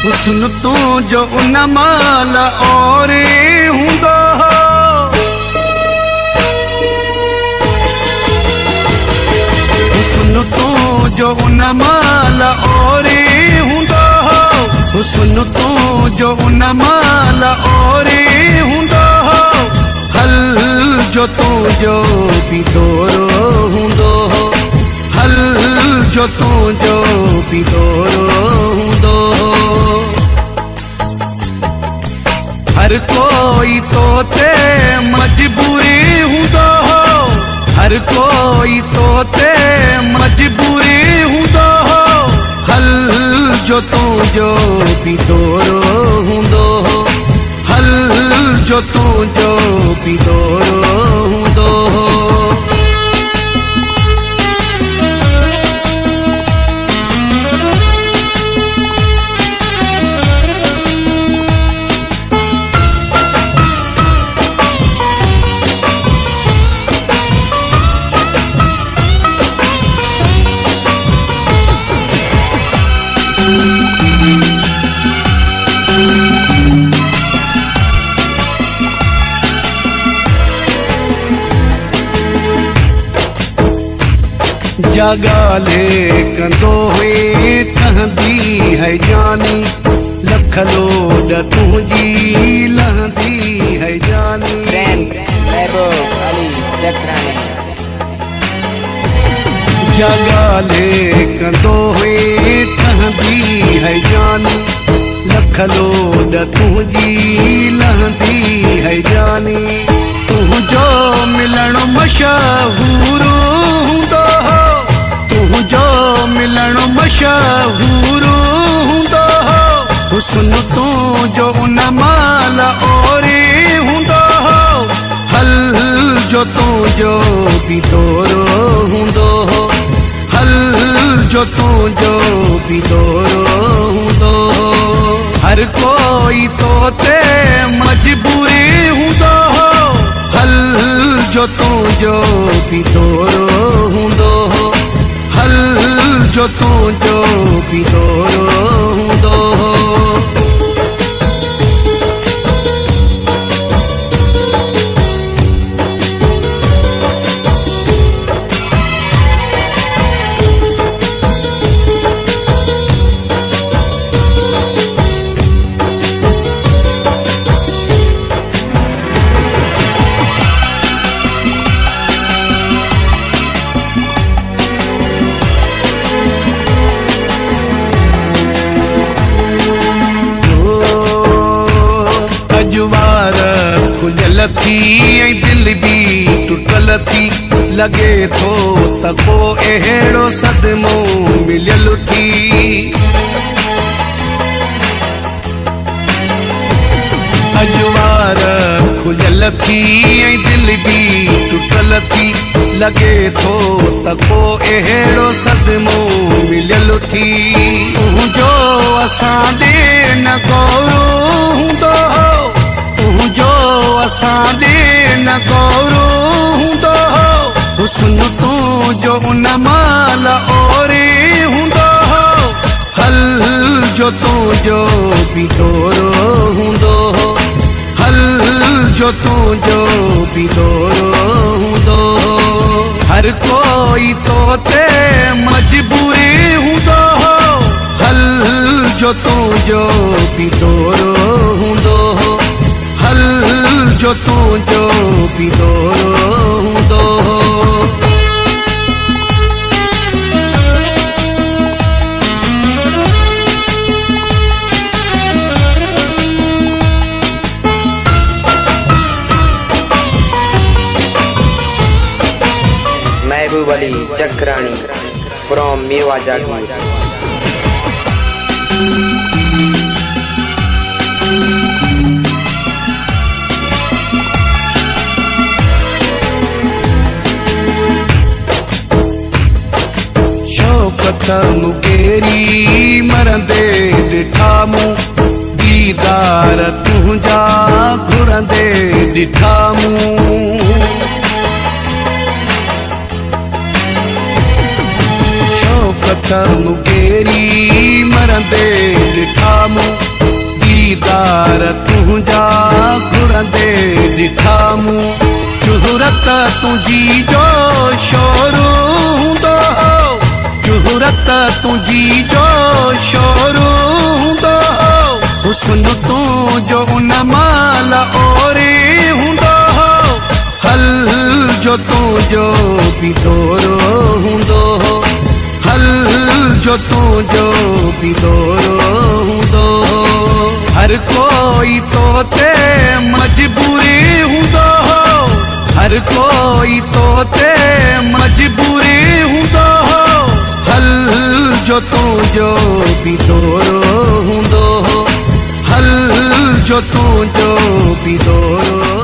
हुस्न तू जो उन माल और हूंदो हुस्न तू जो उन माल और हूंदो हुस्न तू जो उन माल और हूंदो हल जो तू जो पिदोरो हूंदो हल जो तू जो पिदोरो हूंदो हर कोई तो ते मजबूरी हूंदो हर कोई तो ते मजबूरी हूंदो हल जो तू जो पिदोरो हूंदो हल जो तू जो पिदोरो हूंदो जगाले कंदो हुए कहंदी है जानी लख लोड तुझी लहंदी है जानी जगाले कंदो हुए कहंदी है जानी लख लोड तुझी लहंदी है जानी तुझो मिलण मशहूर हूंदो जो मिलन मशहूर हूंदो हुस्न तू जो उन माल और हूंदो हल जो तू जो पिदोरो हूंदो हल जो तू जो पिदोरो हूंदो हर कोई तो ते मजबूरी हूंदो हल जो तू जो पिदोरो हूंदो हल जो तू जो पिदोरो हूंदो खुजल थी दिल भी टुटल थी लगे थो तको अहिड़ो सदमो मिलियल थी अजवार खुजल थी दिल भी टुटल थी लगे थो तको अहिड़ो सदमो मिलियल थी तुंहिंजो असां ॾे न गौरो हूंदो जो असां ॾे न गौरो हूंदो हुस्न तू जो उन माल और हूंदो हल जो तू जो पिदोरो हूंदो हल जो तू जो पिदोरो हूंदो हर कोई तो ते मजबूरी हूंदो हल जो तू जो पिदोरो हूंदो हल जो तू जो पिदोरो हूंदो महबूब अली चक्राणी फ्रॉम मेवा जागीर शौकत मुकेरी मरंदे ॾिठा मूं दीदार तुंहिंजा घुरंदे ॾिठा मूं शौकत मुकेरी मरंदे ॾिठा मूं दीदार तुझा घुरंदे ॾिठा मूं शुहरत तुझी जो शोरू हूंदो शुहरत तुझी जो शोरू हूंदो हुस्न तुझो उन माल ओरे हूंदो हल जो तुझो बिदोरो हूंदो हल जो तुझो बिदोरो हूंदो हर कोई तो ते मजबूरी हूंदो हर कोई तो ते मजबूरी हूंदो हल जो तुझो बिदोरो हूंदो हल जो तुझो बिदोरो